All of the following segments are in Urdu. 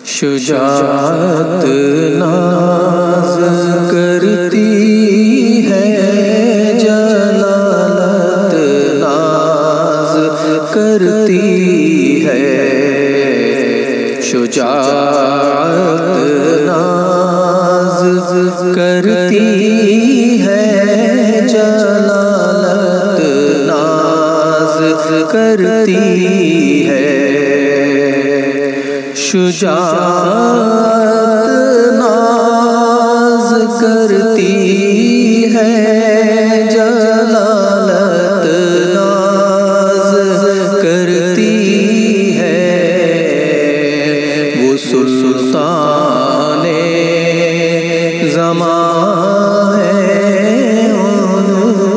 شجاعت ناز کرتی ہے، جلالت ناز کرتی ہے، شجاعت ناز کرتی ہے، جلالت ناز کرتی ہے، شجاعت ناز کرتی ہے، جلالت ناز کرتی ہے، وہ سلطان زمان ہے، ان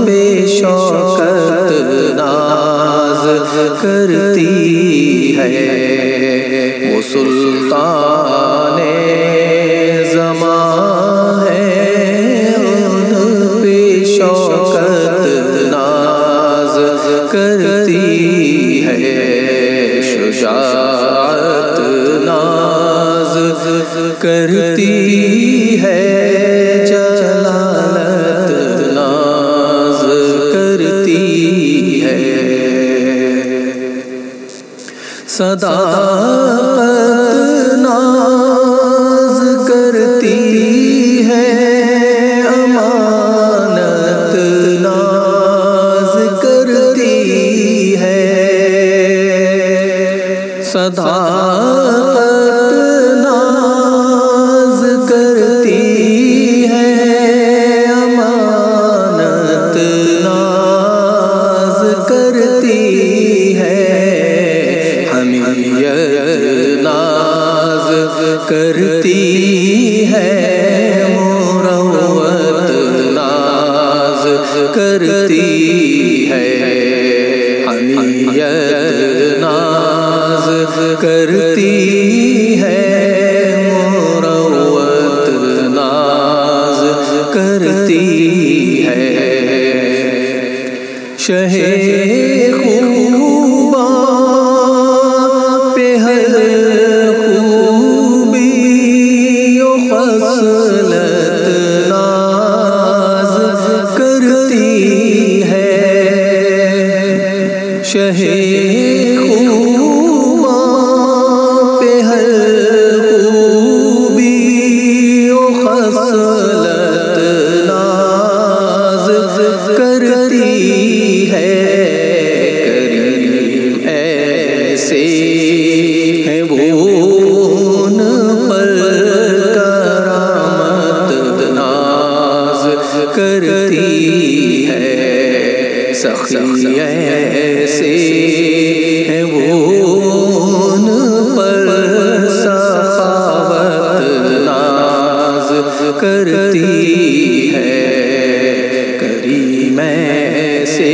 پہ شوکت ناز کرتی ہے، وہ سلطان زمان ہے، ان پہ شوکت ناز کرتی ہے، شجاعت ناز کرتی ہے، جلالت ناز کرتی ہے، صداقت ناز کرتی ہے، امانت ناز کرتی ہے، صداقت ناز کرتی ہے، امانت ناز کرتی ہے، حمیت ناز کرتی ہے، مروت ناز کرتی ہے، حمیت ناز کرتی ہے، مروت ناز کرتی ہے، شہ خوباں پہ ہر خوبی و خصلت ناز کرتی ہے، شہ خوباں پہ ہر خوبی و خصلت ناز کرتی ہے، کریم ایسے ہیں وہ، ان پر کرامت ناز کرتی ہے، سخی ایسے ہیں وہ، ان پر سخاوت ناز کرتی ہے، کریم ایسے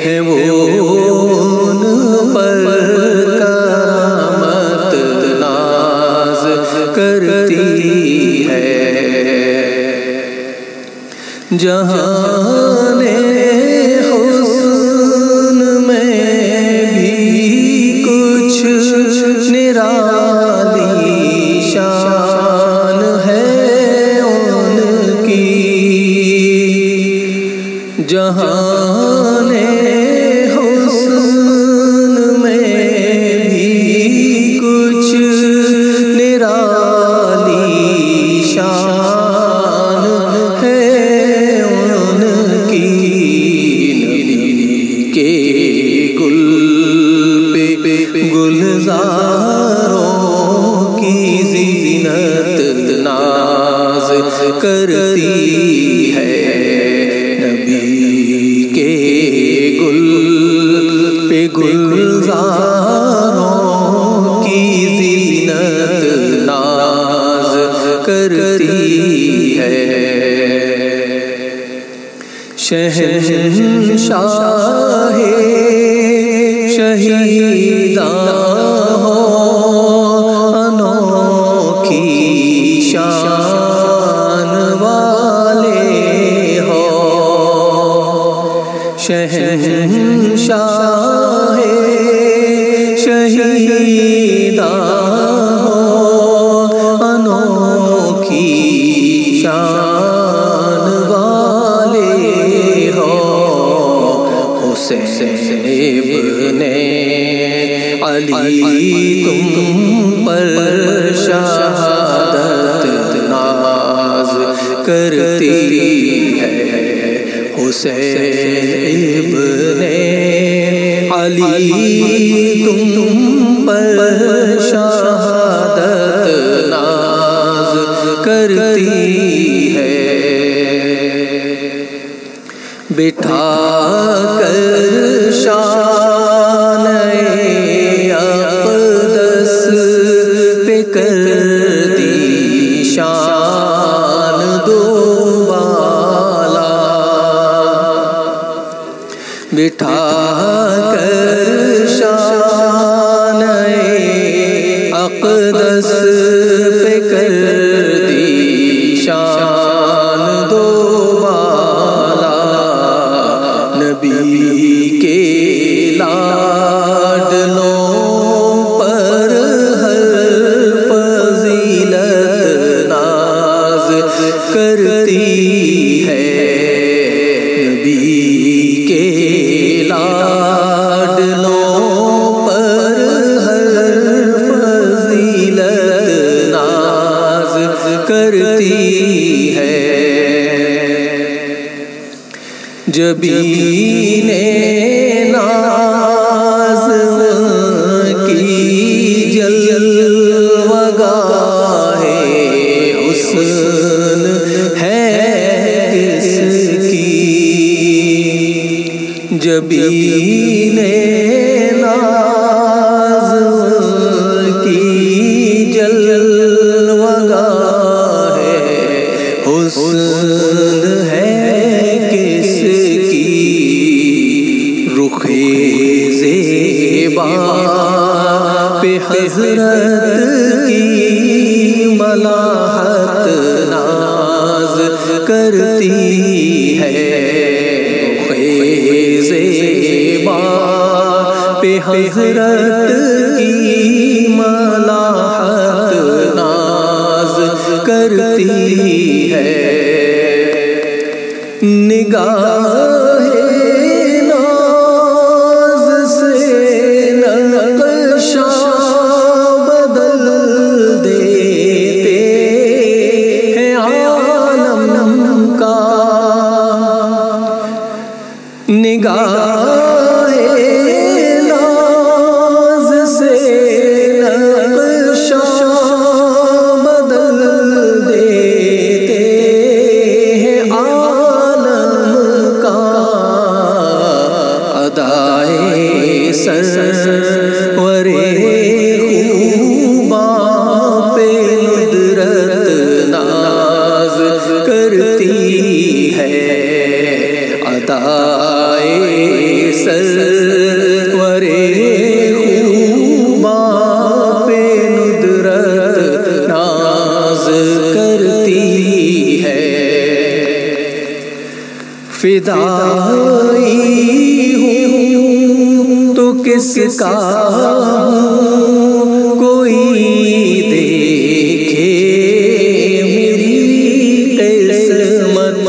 ہیں وہ، ان پر کرامت ناز کرتی ہے، جہان حسن میں بھی کچھ نرالی شان ہے ان کی، جہان حسن میں بھی کچھ نرالی شان ہے ان کی، نبی کے گل پہ گلزاروں کی زینت ناز کرتی ہے، نبی کے گل پہ گلزاروں کی زینت ناز کرتی ہے، شہنشاہ شہیداں ہو، انوکھی شان والے ہو، شہنشاہ شہیداں ہو، علی تم پر شہادت ناز کرتی ہے، حسین ابن علی تم پر شہادت ناز کرتی ہے، بٹھا کر شان اقدس پہ کر دی شان دو بالا، بٹھا کر شان اقدس پہ کر دی شان دو بالا، نبی کے لاڈلوں پر ہر فضیلت ناز کرتی ہے، نبی کے لاڈلوں پر ہر فضیلت ناز کرتی ہے، جبین ناز کی جلوہ گاہ حسن ہے کس کی، جبین ناز کی جلوہ گاہ حسن ہے کس رخ زیبا پہ حضرت کی ملاحت ناز کرتی ہے، رخ زیبا پہ حضرت کی ملاحت ناز کرتی ہے، نگاہ نگاہ ناز سے نقشہ بدل دیتے ہیں عالم کا، ادائے سرور خوباں پہ ندرت ناز کرتی ہے، ادائے سرور خوباں پہ ندرت ناز کرتی ہے، فدائی ہوں تو کس کا کوئی دیکھے میری قسمت،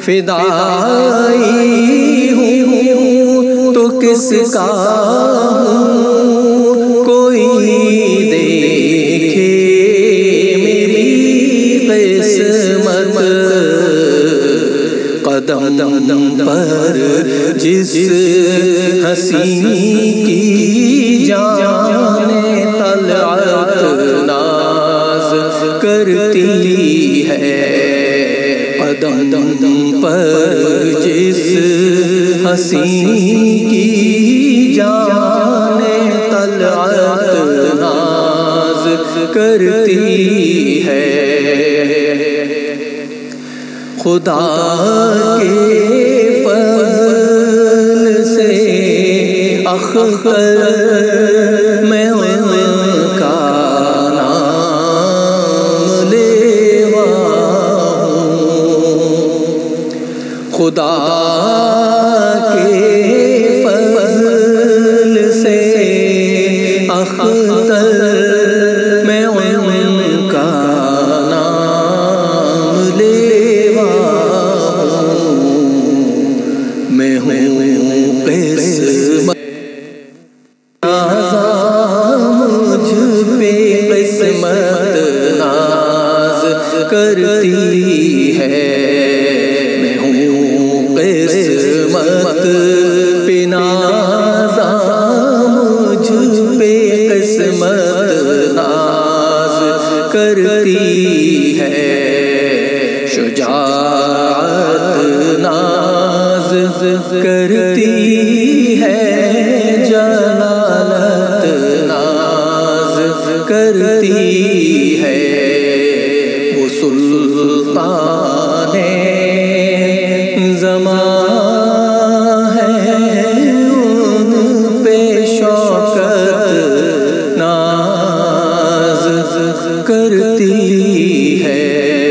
فدائی ہوں تو کس کا کوئی دیکھے میری قسمت، قدم پر جس حسین کی جان طلعت ناز کرتی ہے، قدم پر جس حسین کی جان طلعت ناز کرتی ہے، خدا کے فضل سے اختر میں ان کا نام لیوا ہوں، خدا کے فضل سے اختر میں ان کا نام لیوا ہوں، میں ہوں قسمت کرتی ہے، میں ہوں قسمت پہ نازا، مجھ پہ قسمت ناز کرتی ہے، شجاعت ناز کرتی ہے، جلالت ناز کرتی ہے، وہ سلطان زمان ہے، ان پہ شوکت ناز کرتی ہے۔